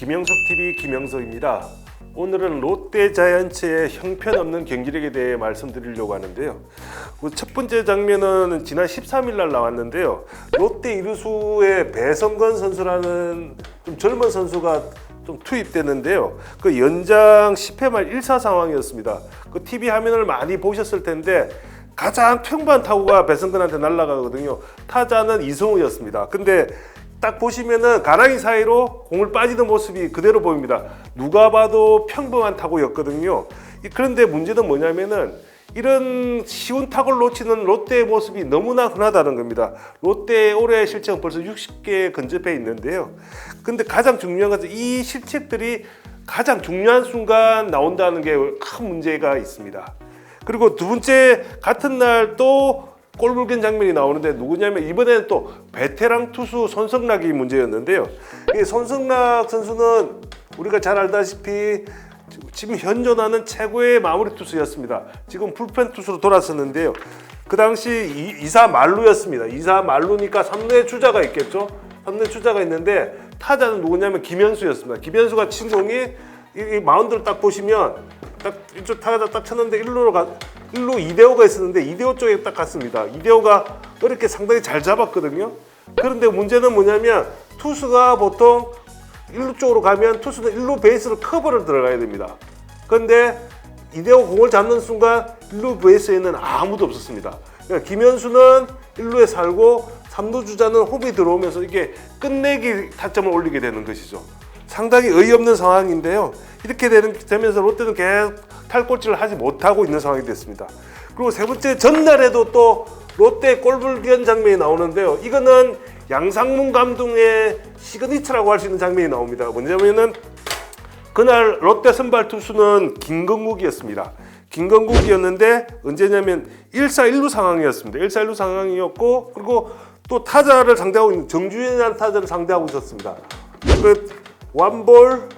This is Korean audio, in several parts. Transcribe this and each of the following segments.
김영석TV 김영석입니다. 오늘은 롯데자이언츠의 형편없는 경기력에 대해 말씀드리려고 하는데요. 첫 번째 장면은 지난 13일 날 나왔는데요. 롯데 이루수의 배성건 선수라는 좀 젊은 선수가 좀 투입됐는데요. 그 연장 10회 말 1사 상황이었습니다. 그 TV 화면을 많이 보셨을 텐데 가장 평범한 타구가 배성건한테 날아가거든요. 타자는 이성우였습니다. 근데 딱 보시면은 가랑이 사이로 공을 빠지는 모습이 그대로 보입니다. 누가 봐도 평범한 타구였거든요. 그런데 문제는 뭐냐면은 이런 쉬운 타구를 놓치는 롯데의 모습이 너무나 흔하다는 겁니다. 롯데의 올해 실책은 벌써 60개 근접해 있는데요. 근데 가장 중요한 것은 이 실책들이 가장 중요한 순간 나온다는 게 큰 문제가 있습니다. 그리고 두 번째, 같은 날 또 꼴불견 장면이 나오는데 누구냐면 이번에는 또 베테랑 투수 손석락이 문제였는데요. 이 손석락 선수는 우리가 잘 알다시피 지금 현존하는 최고의 마무리 투수였습니다. 지금 불펜 투수로 돌아섰는데요. 그 당시 2사 만루였습니다. 2사 만루니까 3루에 주자가 있겠죠. 3루에 주자가 있는데 타자는 누구냐면 김현수였습니다. 김현수가 친 공이 이 마운드를 딱 보시면 딱 이쪽 타자 딱 쳤는데 1루 이대호가 있었는데 이대호 쪽에 딱 갔습니다. 이대호가 이렇게 상당히 잘 잡았거든요. 그런데 문제는 뭐냐면 투수가 보통 1루 쪽으로 가면 투수는 1루 베이스로 커버를 들어가야 됩니다. 그런데 이대호 공을 잡는 순간 1루 베이스에는 아무도 없었습니다. 그러니까 김현수는 1루에 살고 3루 주자는 홈이 들어오면서 이게 끝내기 타점을 올리게 되는 것이죠. 상당히 어이없는 상황인데요. 이렇게 되면서 롯데는 계속 탈꼴찌를 하지 못하고 있는 상황이 됐습니다. 그리고 세 번째, 전날에도 또 롯데 꼴불견 장면이 나오는데요. 이거는 양상문 감독의 시그니처라고 할 수 있는 장면이 나옵니다. 뭐냐면은 그날 롯데 선발 투수는 김건국이었습니다. 김건국이었는데 언제냐면 1사 1루 상황이었습니다. 1사 1루 상황이었고, 그리고 또 타자를 상대하고 있는 정주현이라는 타자를 상대하고 있었습니다. 그 원볼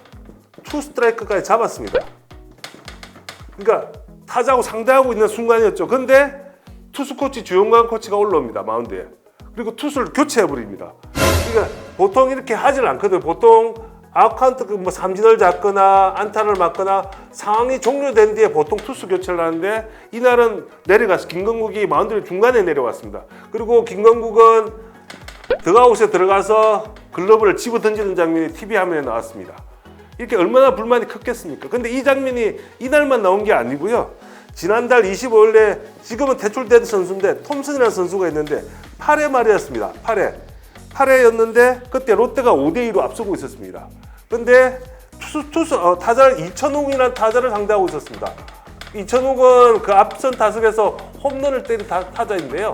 투 스트라이크까지 잡았습니다. 그러니까 타자하고 상대하고 있는 순간이었죠. 근데 투수 코치 주영관 코치가 올라옵니다, 마운드에. 그리고 투수를 교체해버립니다. 그러니까 보통 이렇게 하질 않거든요. 보통 아웃카운트 뭐 삼진을 잡거나 안타를 맞거나 상황이 종료된 뒤에 보통 투수 교체를 하는데 이날은 내려가서 김건국이 마운드 중간에 내려왔습니다. 그리고 김건국은 덕아웃에 들어가서 글러브를 집어 던지는 장면이 TV 화면에 나왔습니다. 이렇게 얼마나 불만이 컸겠습니까? 근데 이 장면이 이날만 나온 게 아니고요. 지난달 25일에 지금은 퇴출된 선수인데 톰슨이라는 선수가 있는데 8회 말이었습니다. 8회였는데 그때 롯데가 5대2로 앞서고 있었습니다. 근데 타자를 이천욱이라는 타자를 상대하고 있었습니다. 이천욱은 그 앞선 타석에서 홈런을 때린 타자인데요.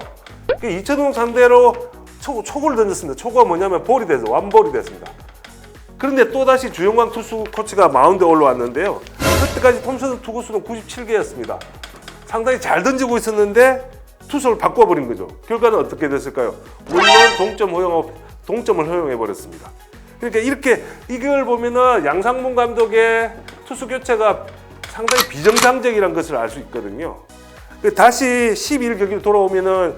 그 이천욱 상대로 초구를 던졌습니다. 초구가 뭐냐면 볼이 돼서 완볼이 됐습니다. 그런데 또다시 주영광 투수 코치가 마운드에 올라왔는데요. 그때까지 톰슨 투구수는 97개였습니다. 상당히 잘 던지고 있었는데 투수를 바꿔버린 거죠. 결과는 어떻게 됐을까요? 물론 동점을 허용해버렸습니다. 그러니까 이렇게 이걸 보면은 양상문 감독의 투수 교체가 상당히 비정상적이라는 것을 알 수 있거든요. 다시 12일 경기로 돌아오면은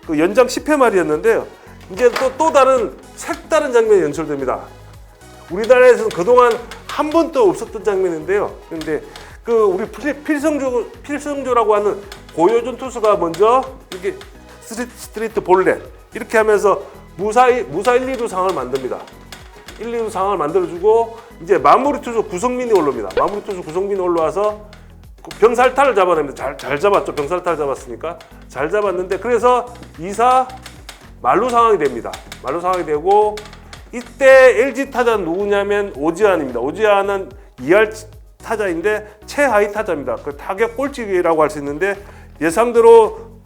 그 연장 10회 말이었는데요. 이제 또 다른 색다른 장면이 연출됩니다. 우리나라에서는 그동안 한 번도 없었던 장면인데요. 그런데 그 우리 필성조라고 하는 고효준 투수가 먼저 이렇게 스트레이트 볼넷 이렇게 하면서 무사 1, 2루 상황을 만듭니다. 1, 2루 상황을 만들어주고 이제 마무리 투수 구성민이 올라옵니다. 마무리 투수 구성민이 올라와서 병살타를 잡아냅니다. 잘 잡았죠. 병살타를 잡았으니까 잘 잡았는데 그래서 2사 만루 상황이 됩니다. 만루 상황이 되고 이때 LG 타자는 누구냐면 오지환입니다. 오지환은 2할 타자인데 최하위 타자입니다. 그 타격 꼴찌라고 할 수 있는데 예상대로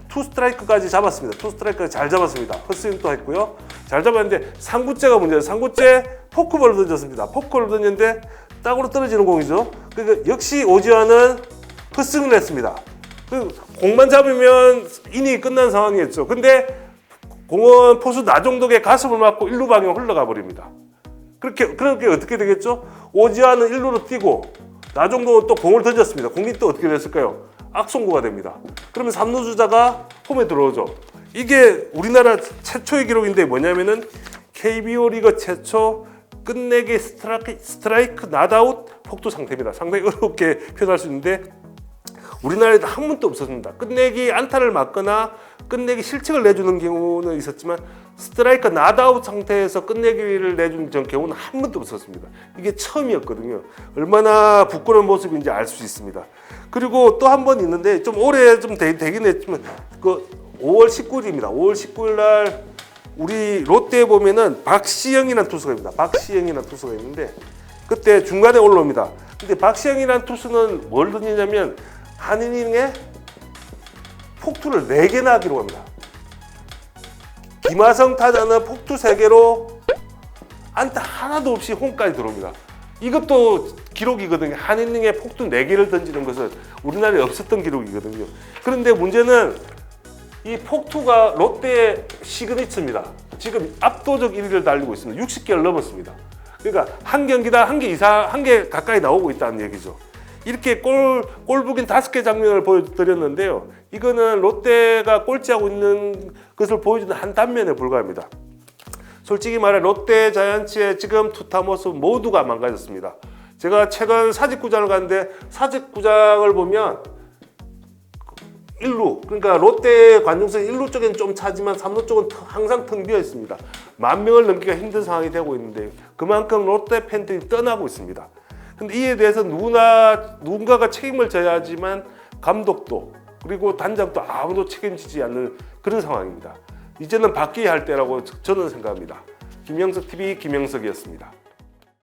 투 스트라이크까지 잡았습니다. 투 스트라이크까지 잘 잡았습니다. 헛스윙도 했고요. 잘 잡았는데 3구째가 문제예요. 3구째 포크볼을 던졌습니다. 포크볼을 던졌는데 땅으로 떨어지는 공이죠. 그러니까 역시 오지환은 헛스윙을 했습니다. 공만 잡으면 이닝이 끝난 상황이었죠. 근데 공은 포수 나종덕의 가슴을 맞고 1루 방향 흘러가 버립니다. 그렇게 어떻게 되겠죠? 오지환은 1루로 뛰고 나종덕은 또 공을 던졌습니다. 공이 또 어떻게 됐을까요? 악송구가 됩니다. 그러면 3루 주자가 홈에 들어오죠. 이게 우리나라 최초의 기록인데 뭐냐면은 KBO 리그 최초 끝내기 스트라이크 낫아웃 폭투 상태입니다. 상당히 어렵게 표현할 수 있는데 우리나라에도 한 번도 없었습니다. 끝내기 안타를 맞거나 끝내기 실책을 내주는 경우는 있었지만 스트라이크 낫아웃 상태에서 끝내기를 내주는 경우는 한 번도 없었습니다. 이게 처음이었거든요. 얼마나 부끄러운 모습인지 알 수 있습니다. 그리고 또 한 번 있는데 좀 오래 좀 되긴 했지만 그 5월 19일입니다. 5월 19일 날 우리 롯데에 보면은 박시영이라는 투수가 있습니다. 박시영이라는 투수가 있는데 그때 중간에 올라옵니다. 근데 박시영이라는 투수는 뭘 던지냐면 한 이닝에 폭투를 4개나 기록합니다. 김하성 타자는 폭투 3개로 안타 하나도 없이 홈까지 들어옵니다. 이것도 기록이거든요. 한 이닝에 폭투 4개를 던지는 것은 우리나라에 없었던 기록이거든요. 그런데 문제는 이 폭투가 롯데의 시그니처입니다. 지금 압도적 1위를 달리고 있습니다. 60개를 넘었습니다. 그러니까 한 경기당 한 개 가까이 나오고 있다는 얘기죠. 이렇게 꼴북인 5개 장면을 보여드렸는데요. 이거는 롯데가 꼴찌하고 있는 것을 보여주는 한 단면에 불과합니다. 솔직히 말해 롯데 자이언츠의 지금 투타 모습 모두가 망가졌습니다. 제가 최근 사직구장을 갔는데 사직구장을 보면 1루, 그러니까 롯데 관중석 1루 쪽에는 좀 차지만 3루 쪽은 항상 텅 비어 있습니다. 10,000명을 넘기기가 힘든 상황이 되고 있는데 그만큼 롯데 팬들이 떠나고 있습니다. 근데 이에 대해서 누군가가 책임을 져야 하지만 감독도 그리고 단장도 아무도 책임지지 않는 그런 상황입니다. 이제는 바뀌어야 할 때라고 저는 생각합니다. 김영석 TV 김영석이었습니다.